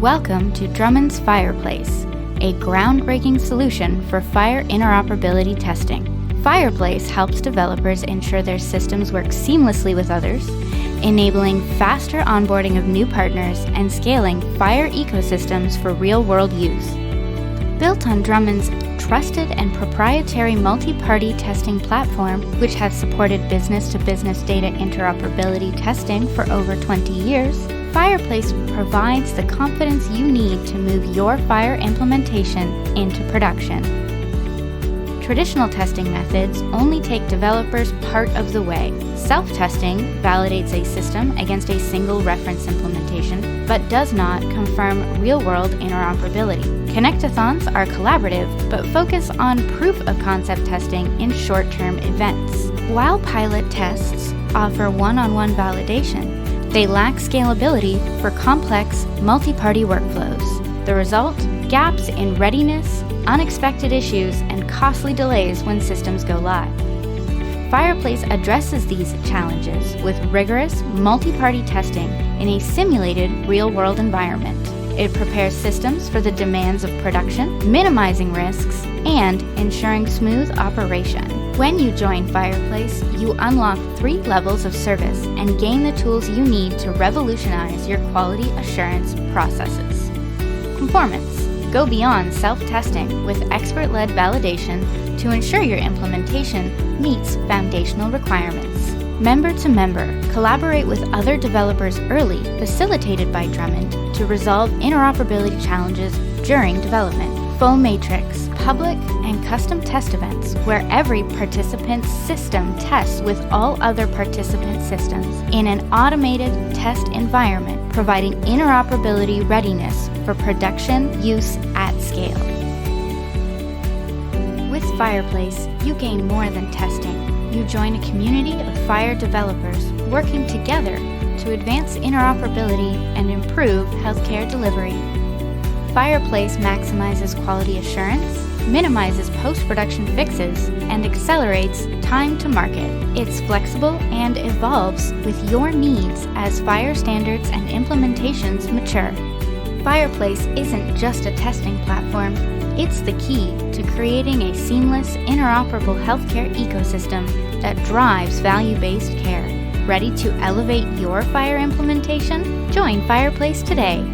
Welcome to Drummond's FHIRplace, a groundbreaking solution for FHIR interoperability testing. FHIRplace helps developers ensure their systems work seamlessly with others, enabling faster onboarding of new partners and scaling FHIR ecosystems for real-world use. Built on Drummond's trusted and proprietary multi-party testing platform, which has supported business-to-business data interoperability testing for over 20 years, FHIRplace provides the confidence you need to move your FHIR implementation into production. Traditional testing methods only take developers part of the way. Self-testing validates a system against a single reference implementation, but does not confirm real-world interoperability. Connectathons are collaborative, but focus on proof-of-concept testing in short-term events. While pilot tests offer one-on-one validation, they lack scalability for complex, multi-party workflows. The result? Gaps in readiness, unexpected issues, and costly delays when systems go live. FHIRplace addresses these challenges with rigorous, multi-party testing in a simulated real-world environment. It prepares systems for the demands of production, minimizing risks, and ensuring smooth operation. When you join FHIRplace, you unlock 3 levels of service and gain the tools you need to revolutionize your quality assurance processes. Conformance. Go beyond self-testing with expert-led validation to ensure your implementation meets foundational requirements. Member-to-member. Collaborate with other developers early, facilitated by Drummond, to resolve interoperability challenges during development. Full matrix. Public and custom test events where every participant's system tests with all other participant systems in an automated test environment, providing interoperability readiness for production use at scale. With FHIRplace, you gain more than testing. You join a community of FHIR developers working together to advance interoperability and improve healthcare delivery. FHIRplace maximizes quality assurance, minimizes post-production fixes, and accelerates time to market. It's flexible and evolves with your needs as FHIR standards and implementations mature. FHIRplace isn't just a testing platform, it's the key to creating a seamless, interoperable healthcare ecosystem that drives value-based care. Ready to elevate your FHIR implementation? Join FHIRplace today.